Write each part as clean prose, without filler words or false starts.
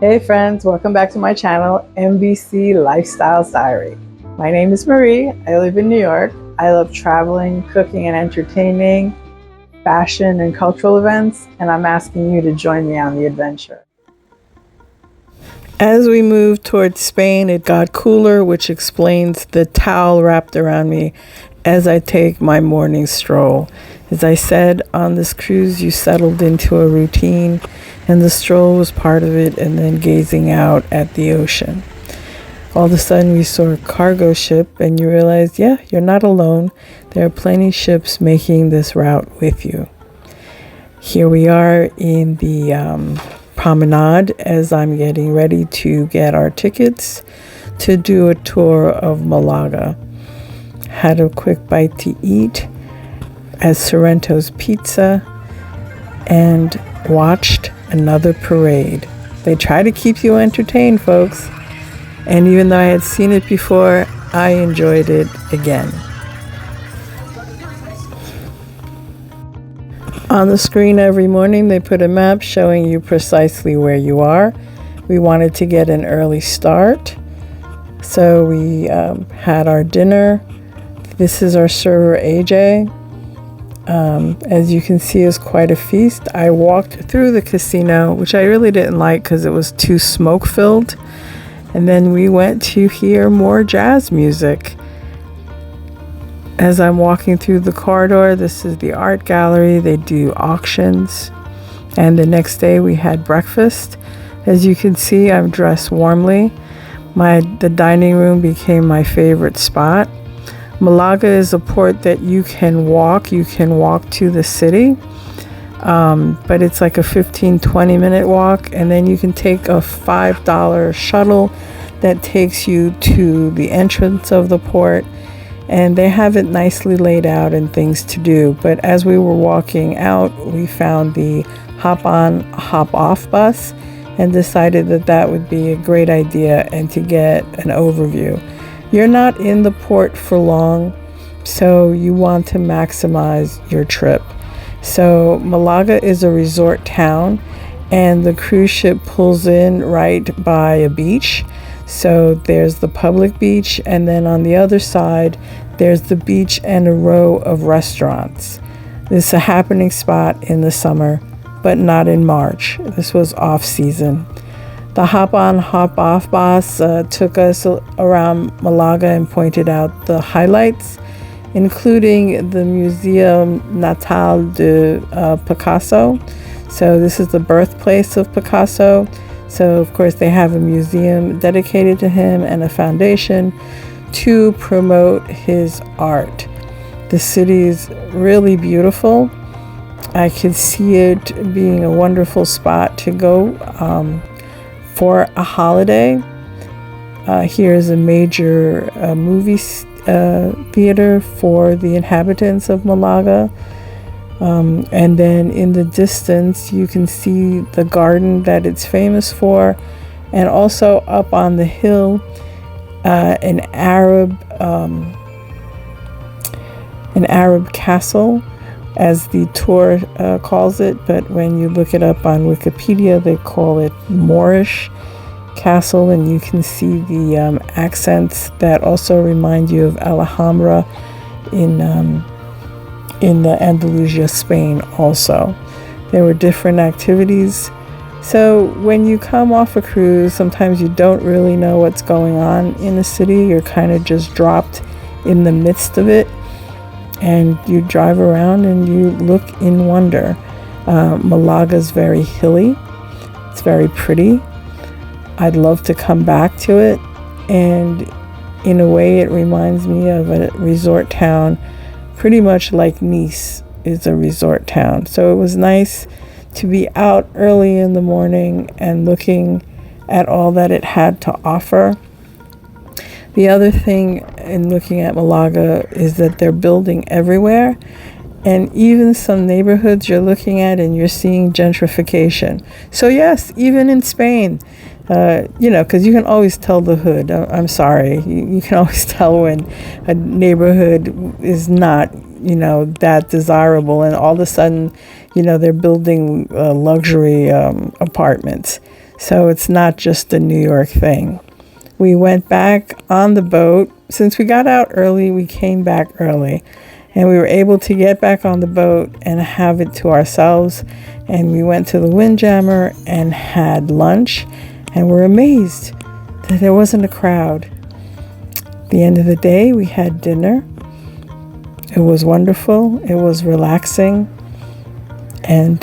Hey friends, welcome back to my channel, MBC Lifestyles Diary. My name is Marie. I live in New York. I love traveling, cooking and entertaining, fashion and cultural events, and I'm asking you to join me on the adventure. As we moved towards Spain, it got cooler, which explains the towel wrapped around me as I take my morning stroll. As I said, on this cruise, you settled into a routine, and the stroll was part of it, and then gazing out at the ocean. All of a sudden, we saw a cargo ship, and you realized, yeah, you're not alone. There are plenty of ships making this route with you. Here we are in the promenade as I'm getting ready to get our tickets to do a tour of Malaga. Had a quick bite to eat at Sorrento's Pizza and watched another parade. They try to keep you entertained, folks. And even though I had seen it before, I enjoyed it again. On the screen every morning, they put a map showing you precisely where you are. We wanted to get an early start, so we had our dinner. This is our server, AJ. As you can see, is quite a feast. I walked through the casino, which I really didn't like because it was too smoke-filled. And then we went to hear more jazz music. As I'm walking through the corridor, this is the art gallery. They do auctions. And the next day we had breakfast. As you can see, I'm dressed warmly. The dining room became my favorite spot. Malaga is a port that you can walk. You can walk to the city, but it's like a 15-20 minute walk, and then you can take a $5 shuttle that takes you to the entrance of the port, and they have it nicely laid out and things to do. But as we were walking out, we found the hop-on, hop-off bus and decided that that would be a great idea and to get an overview. You're not in the port for long, so you want to maximize your trip. So Malaga is a resort town, and the cruise ship pulls in right by a beach. So there's the public beach, and then on the other side, there's the beach and a row of restaurants. This is a happening spot in the summer, but not in March. This was off season. The hop-on, hop-off bus took us around Malaga and pointed out the highlights, including the Museum Natal de Picasso. So this is the birthplace of Picasso. So of course they have a museum dedicated to him and a foundation to promote his art. The city is really beautiful. I could see it being a wonderful spot to go for a holiday. Here's a major movie theater for the inhabitants of Malaga. And then in the distance, you can see the garden that it's famous for. And also up on the hill, an Arab castle, as the tour calls it, but when you look it up on Wikipedia, they call it Moorish Castle, and you can see the accents that also remind you of Alhambra in Andalusia, Spain also. There were different activities. So when you come off a cruise, sometimes you don't really know what's going on in the city. You're kind of just dropped in the midst of it. And you drive around and you look in wonder. Malaga is very hilly. It's very pretty. I'd love to come back to it. And in a way, it reminds me of a resort town, pretty much like Nice is a resort town. So it was nice to be out early in the morning and looking at all that it had to offer. The other thing in looking at Malaga is that they're building everywhere, and even some neighborhoods you're looking at and you're seeing gentrification. So yes, even in Spain, because you can always tell the hood. I'm sorry, you can always tell when a neighborhood is not, that desirable, and all of a sudden, they're building luxury apartments. So it's not just a New York thing. We went back on the boat. Since we got out early, we came back early. And we were able to get back on the boat and have it to ourselves. And we went to the Windjammer and had lunch. And we're amazed that there wasn't a crowd. At the end of the day, we had dinner. It was wonderful. It was relaxing. And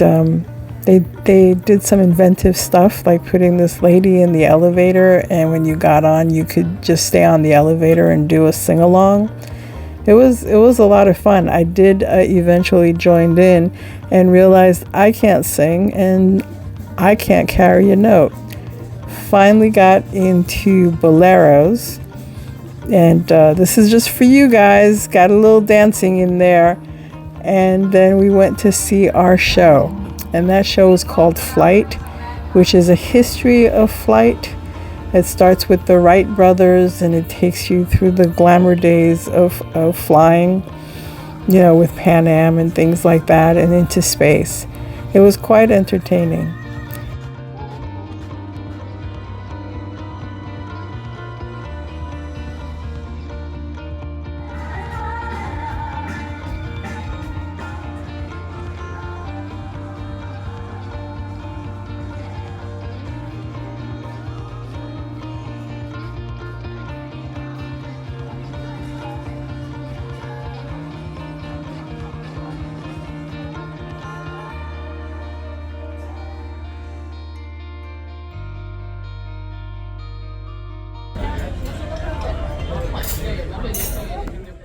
they did some inventive stuff, like putting this lady in the elevator. And when you got on, you could just stay on the elevator and do a sing-along. It was a lot of fun. I did eventually joined in and realized I can't sing and I can't carry a note. Finally got into boleros, and this is just for you guys. Got a little dancing in there, and then we went to see our show, and that show was called Flight, which is a history of flight. It starts with the Wright brothers, and it takes you through the glamour days of flying, with Pan Am and things like that, and into space. It was quite entertaining.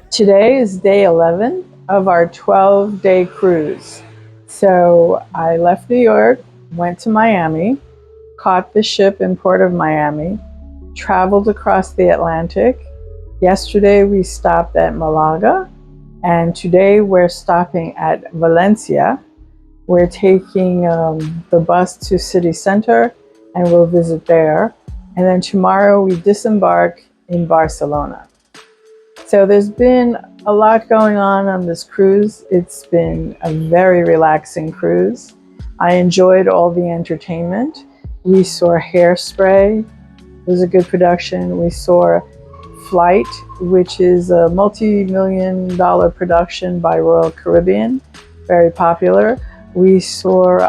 Today is day 11 of our 12-day cruise. So I left New York, went to Miami, caught the ship in Port of Miami, traveled across the Atlantic. Yesterday we stopped at Malaga, and today we're stopping at Valencia. We're taking the bus to city center and we'll visit there. And then tomorrow we disembark in Barcelona. So there's been a lot going on this cruise. It's been a very relaxing cruise. I enjoyed all the entertainment. We saw Hairspray. It was a good production. We saw Flight, which is a multi-million-dollar production by Royal Caribbean, very popular. We saw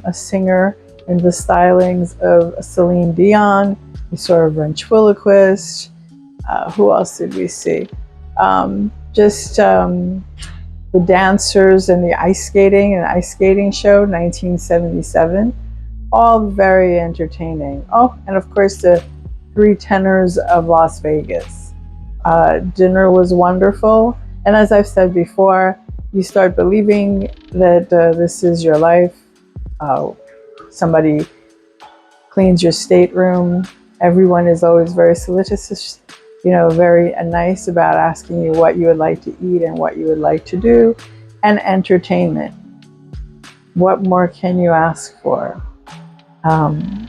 a singer in the stylings of Celine Dion. We saw a ventriloquist. Who else did we see? The dancers and the ice skating show, 1977. All very entertaining. Oh, and of course the three tenors of Las Vegas. Dinner was wonderful. And as I've said before, you start believing that this is your life. Somebody cleans your stateroom. Everyone is always very solicitous, very nice about asking you what you would like to eat and what you would like to do. And entertainment. What more can you ask for? I'm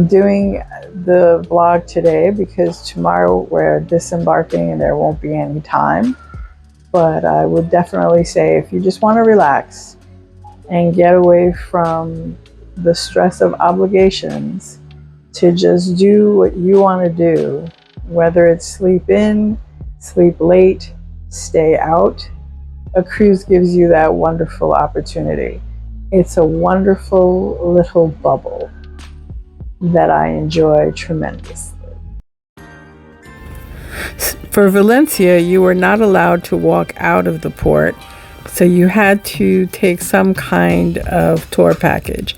doing the vlog today because tomorrow we're disembarking and there won't be any time. But I would definitely say if you just want to relax and get away from the stress of obligations, to just do what you want to do, whether it's sleep in, sleep late, stay out, a cruise gives you that wonderful opportunity. It's a wonderful little bubble that I enjoy tremendously. For Valencia, you were not allowed to walk out of the port, so you had to take some kind of tour package.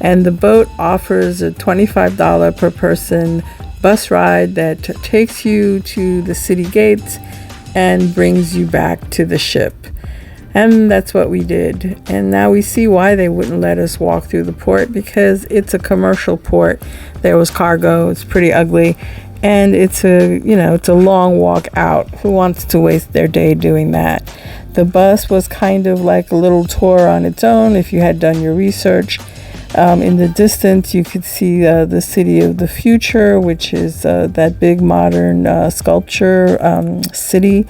And the boat offers a $25 per person bus ride that takes you to the city gates and brings you back to the ship. And that's what we did. And now we see why they wouldn't let us walk through the port, because it's a commercial port. There was cargo. It's pretty ugly. And it's a long walk out. Who wants to waste their day doing that? The bus was kind of like a little tour on its own if you had done your research. In the distance, you could see the city of the future, which is that big modern sculpture city.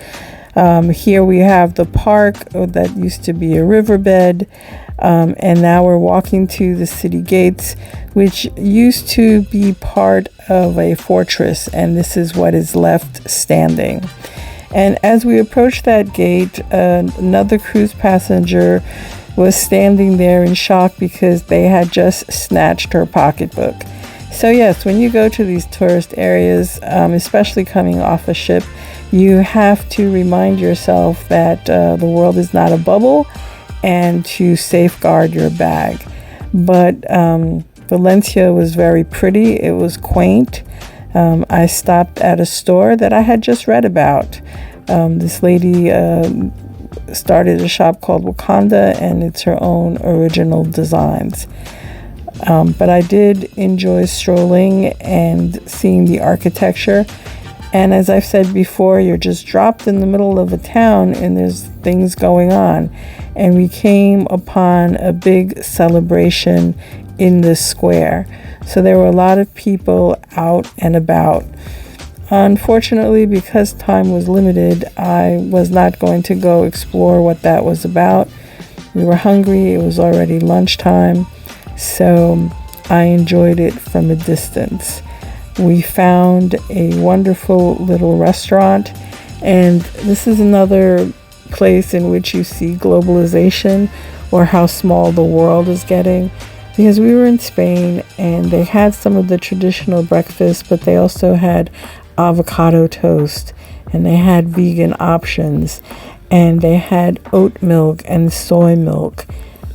Here we have the park that used to be a riverbed. And now we're walking to the city gates, which used to be part of a fortress, and this is what is left standing. And as we approach that gate, another cruise passenger was standing there in shock because they had just snatched her pocketbook. So yes, when you go to these tourist areas, especially coming off a ship, you have to remind yourself that the world is not a bubble and to safeguard your bag. But Valencia was very pretty. It was quaint. I stopped at a store that I had just read about. This lady started a shop called Wakanda, and it's her own original designs. But I did enjoy strolling and seeing the architecture. And as I've said before, you're just dropped in the middle of a town and there's things going on. And we came upon a big celebration in the square. So there were a lot of people out and about. Unfortunately, because time was limited, I was not going to go explore what that was about. We were hungry. It was already lunchtime. So I enjoyed it from a distance. We found a wonderful little restaurant, and this is another place in which you see globalization, or how small the world is getting, because we were in Spain and they had some of the traditional breakfast, but they also had avocado toast, and they had vegan options, and they had oat milk and soy milk.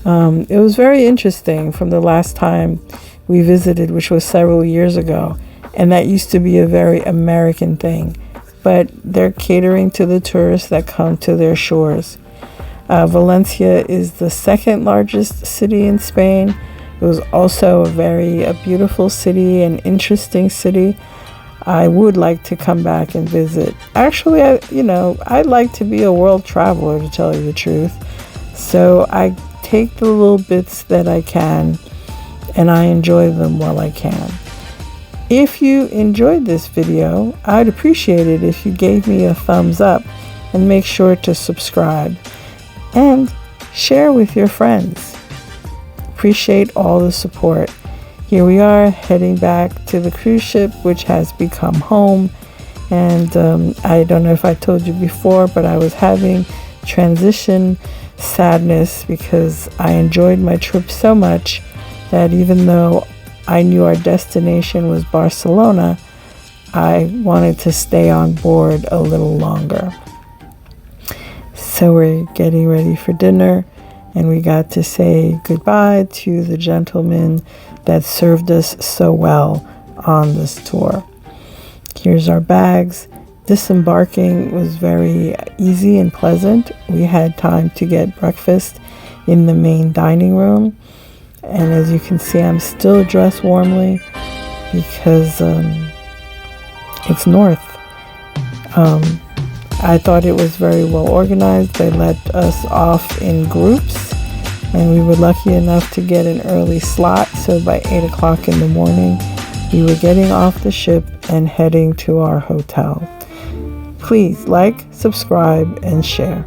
It was very interesting from the last time we visited, which was several years ago. And that used to be a very American thing. But they're catering to the tourists that come to their shores. Valencia is the second largest city in Spain. It was also a beautiful city, an interesting city. I would like to come back and visit. Actually, I'd like to be a world traveler, to tell you the truth. So I take the little bits that I can, and I enjoy them while I can. If you enjoyed this video, I'd appreciate it if you gave me a thumbs up, and make sure to subscribe and share with your friends. Appreciate all the support. Here we are heading back to the cruise ship, which has become home. And I don't know if I told you before, but I was having transition sadness because I enjoyed my trip so much that even though I knew our destination was Barcelona, I wanted to stay on board a little longer. So we're getting ready for dinner, and we got to say goodbye to the gentleman that served us so well on this tour. Here's our bags. Disembarking was very easy and pleasant. We had time to get breakfast in the main dining room. And as you can see, I'm still dressed warmly because it's north. I thought it was very well organized. They let us off in groups, and we were lucky enough to get an early slot. So by 8 o'clock in the morning, we were getting off the ship and heading to our hotel. Please like, subscribe, and share.